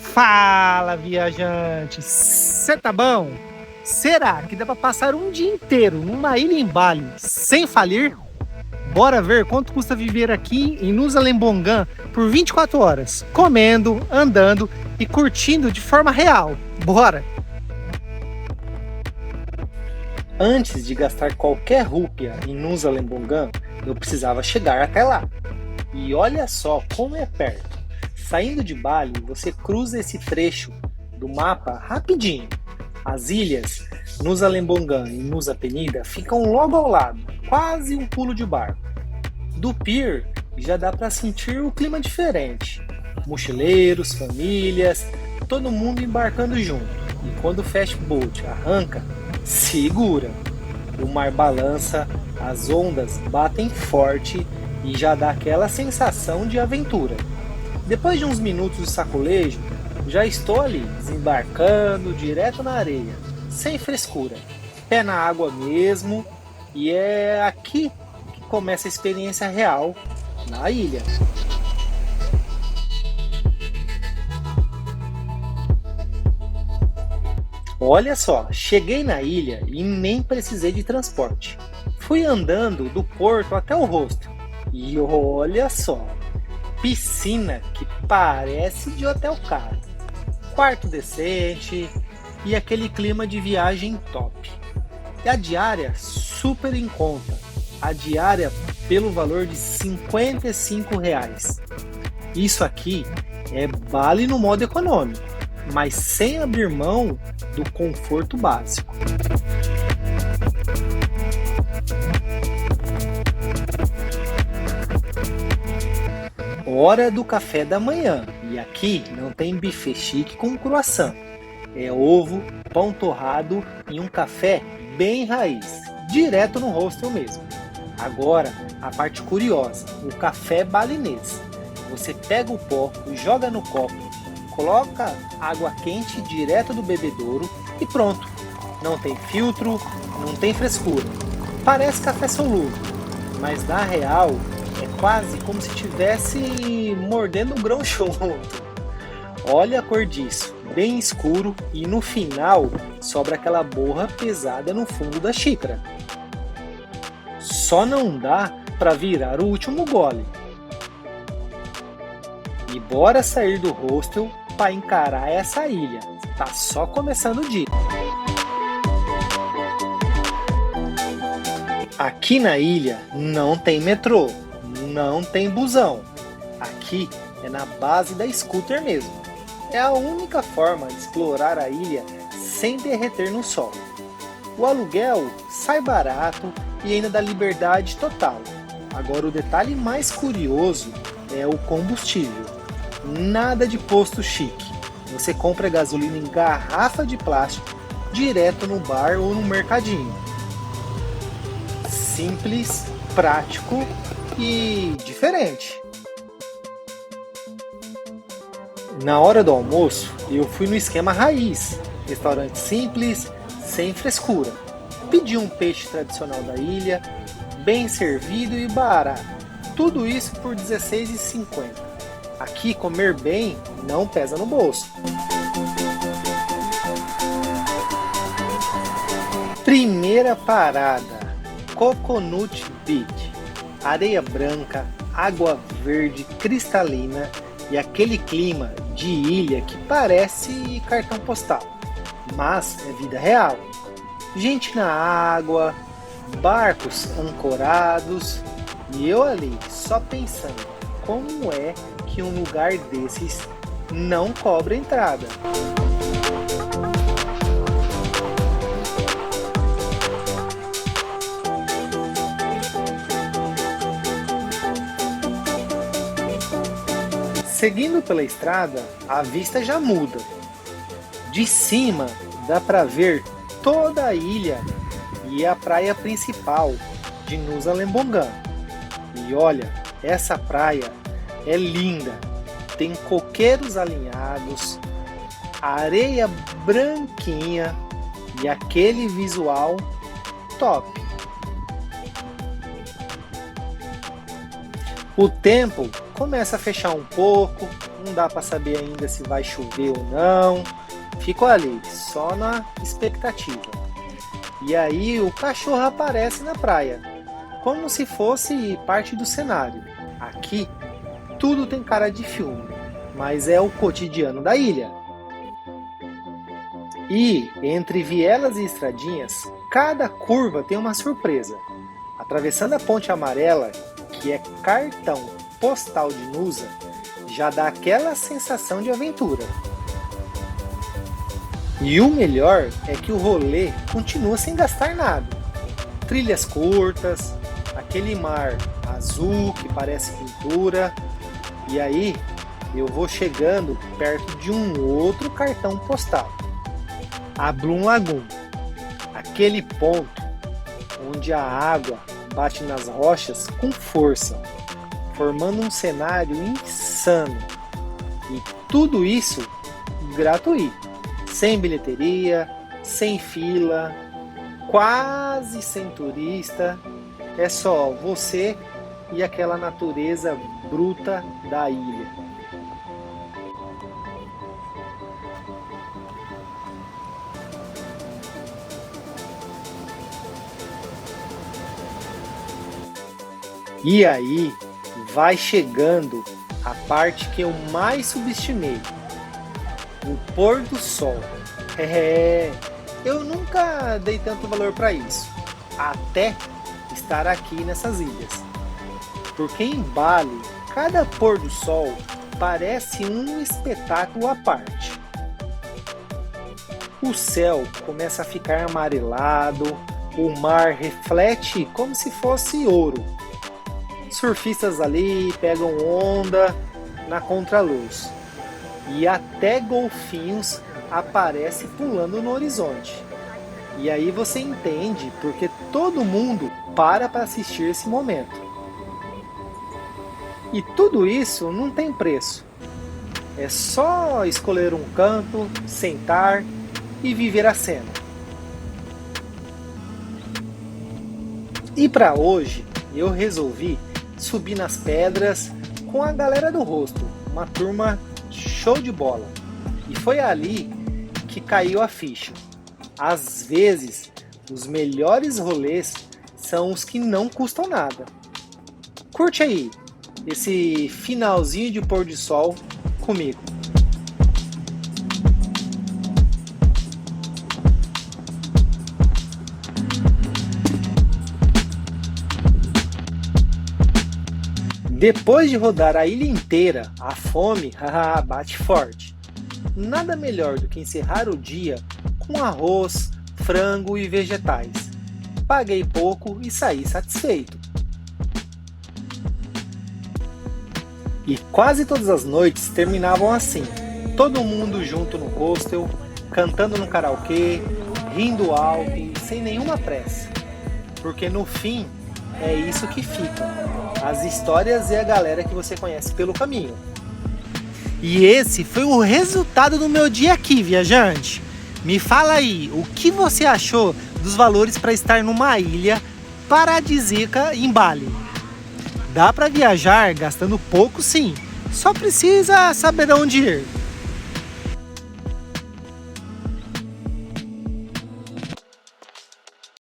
Fala, viajante! Cê tá bom? Será que dá pra passar um dia inteiro numa ilha em Bali sem falir? Bora ver quanto custa viver aqui em Nusa Lembongan por 24 horas, comendo, andando e curtindo de forma real. Bora! Antes de gastar qualquer rúpia em Nusa Lembongan, eu precisava chegar até lá. E olha só como é perto. Saindo de Bali, você cruza esse trecho do mapa rapidinho. As ilhas Nusa Lembongan e Nusa Penida ficam logo ao lado, quase um pulo de barco. Do pier já dá para sentir o clima diferente. Mochileiros, famílias, todo mundo embarcando junto. E quando o fast boat arranca, segura. O mar balança, as ondas batem forte e já dá aquela sensação de aventura. Depois de uns minutos de sacolejo, já estou ali, desembarcando direto na areia, sem frescura, pé na água mesmo, e é aqui que começa a experiência real na ilha. Olha só, cheguei na ilha e nem precisei de transporte. Fui andando do porto até o hostel. E olha só, piscina que parece de hotel caro, quarto decente e aquele clima de viagem top. E a diária super em conta, a diária pelo valor de R$ 55. Isso aqui é Bali no modo econômico, mas sem abrir mão do conforto básico. Hora do café da manhã, e aqui não tem buffet chique com croissant. É ovo, pão torrado e um café bem raiz, direto no hostel mesmo. Agora, a parte curiosa, o café balinês. Você pega o pó, joga no copo, coloca água quente direto do bebedouro e pronto. Não tem filtro, não tem frescura. Parece café solúvel, mas na real é quase como se estivesse mordendo um grão junto. Olha a cor disso, bem escuro e no final sobra aquela borra pesada no fundo da xícara. Só não dá para virar o último gole. E bora sair do hostel para encarar essa ilha. Tá só começando o dia. Aqui na ilha não tem metrô, não tem busão. Aqui é na base da scooter mesmo. É a única forma de explorar a ilha sem derreter no sol. O aluguel sai barato e ainda dá liberdade total. Agora o detalhe mais curioso é o combustível. Nada de posto chique. Você compra gasolina em garrafa de plástico direto no bar ou no mercadinho. Simples, prático e diferente. Na hora do almoço, eu fui no esquema raiz, restaurante simples, sem frescura. Pedi um peixe tradicional da ilha, bem servido e barato. Tudo isso por R$ 16,50. Aqui comer bem não pesa no bolso. Primeira parada, Coconut Beach. Areia branca, água verde cristalina e aquele clima de ilha que parece cartão postal, mas é vida real. Gente na água, barcos ancorados e eu ali só pensando como é que um lugar desses não cobra entrada. Seguindo pela estrada, a vista já muda. De cima dá para ver toda a ilha e a praia principal de Nusa Lembongan. E olha, essa praia é linda. Tem coqueiros alinhados, areia branquinha e aquele visual top. O tempo começa a fechar um pouco, não dá para saber ainda se vai chover ou não. Fico ali, só na expectativa. E aí o cachorro aparece na praia, como se fosse parte do cenário. Aqui, tudo tem cara de filme, mas é o cotidiano da ilha. E, entre vielas e estradinhas, cada curva tem uma surpresa. Atravessando a Ponte Amarela, que é cartão postal de Nusa, já dá aquela sensação de aventura. E o melhor é que o rolê continua sem gastar nada. Trilhas curtas, aquele mar azul que parece pintura. E aí eu vou chegando perto de um outro cartão postal. A Bloom Lagoon, aquele ponto onde a água bate nas rochas com força, formando um cenário insano. E tudo isso gratuito, sem bilheteria, sem fila, quase sem turista. É só você e aquela natureza bruta da ilha. E aí vai chegando a parte que eu mais subestimei, o pôr do sol. Eu nunca dei tanto valor para isso, até estar aqui nessas ilhas. Porque em Bali, cada pôr do sol parece um espetáculo à parte. O céu começa a ficar amarelado, o mar reflete como se fosse ouro. Surfistas ali pegam onda na contraluz e até golfinhos aparecem pulando no horizonte. E aí você entende porque todo mundo para assistir esse momento. E tudo isso não tem preço. É só escolher um canto, sentar e viver a cena. E para hoje eu resolvi subir nas pedras com a galera do Hostel, uma turma show de bola. E foi ali que caiu a ficha. Às vezes, os melhores rolês são os que não custam nada. Curte aí esse finalzinho de pôr de sol comigo. Depois de rodar a ilha inteira, a fome bate forte. Nada melhor do que encerrar o dia com arroz, frango e vegetais. Paguei pouco e saí satisfeito. E quase todas as noites terminavam assim, todo mundo junto no hostel, cantando no karaokê, rindo alto e sem nenhuma pressa. Porque no fim é isso que fica, as histórias e a galera que você conhece pelo caminho. E esse foi o resultado do meu dia aqui, viajante. Me fala aí, o que você achou dos valores para estar numa ilha paradisíaca em Bali? Dá para viajar gastando pouco, sim, só precisa saber onde ir.